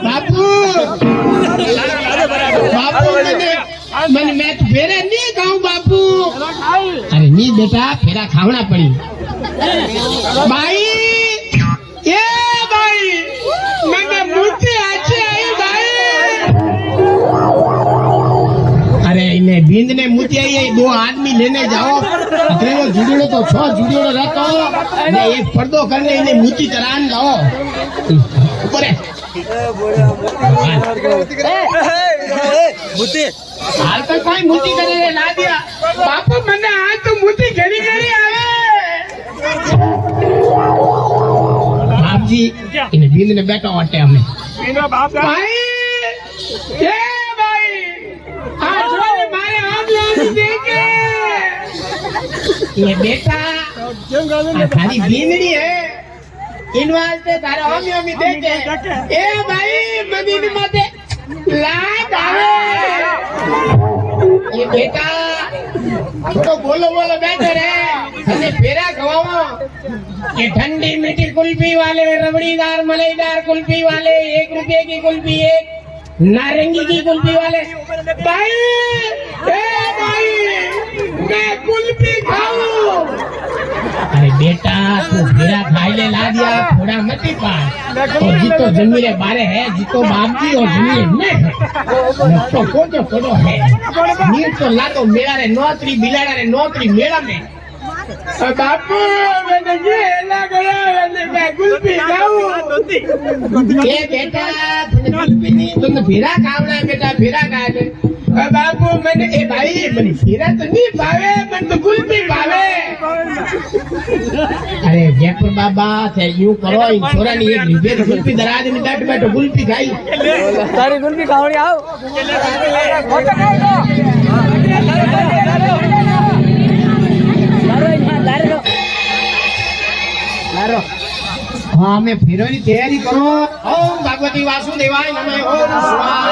बापू बापू मैंने मैं तो फेरा नहीं खाऊं बापू। अरे नहीं बेटा फेरा खावना पड़ी। भाई ये भाई मैंने मुझे अच्छी आई भाई। अरे इन्हें बींद ने मुझे ये दो आदमी लेने जाओ। अरे वो जुड़ेड़ो तो छो जुड़ेड़ो रहतो ने एक पर्दो करने इन्हें मुझी चरान लाओ ऊपर है। हाल तक कोई मुझी करे ला दिया बापू मैंने आज तो मुझी घड़ी घड़ी आवे। बाप जी इन्हें बींद ने बैठा वाटे हमें भाई ये भाई आज वाले मारे आम लाने देखे ये बेटा थारी बींदनी है इन वास्ते तारा आमी आमी देखे ए भाई मदीने माते लाट आवे। ये बेटा थोड़ो बोलो बोलो बैठे रहे अने फेरा खवाओ। ये ठंडी मीठी कुल्फी वाले रबड़ीदार मलाईदार कुल्फी वाले 1 रुपए की कुल्फी एक नारंगी की कुल्फी वाले भाई ए भाई मैं कुल्फी खाऊं। अरे बेटा तू फेरा खाई ले ला दिया थोड़ा मत ही पार और जितो जमीरे बारे है जितो बाप जी और जमीरे में तो कोजो कोडो है नीर तो ला तो मेरा रे नौकरी बिलाड़ा रे नौकरी मेरा में। बापू मैंने ये लग गया मैं कुल्फी खाऊं। ये बेटा तूने कुल्फी नहीं तुमने फेरा खावना है बेटा फेरा खा ले। बापू मैंने ए भाई मैंने फेरा तो नहीं पावे मैंने तो कुल्फी पावे। अरे जयपुर बाबा थे यूं करो इन छोरा ने एक रिबे कुल्फी दराज में बैठ बैठो कुल्फी खाई सारी कुल्फी खावड़ी आओ हाँ मैं फिर तैयारी करो। ओम भगवती वासुदेवाय नमः। ओम स्वाहा।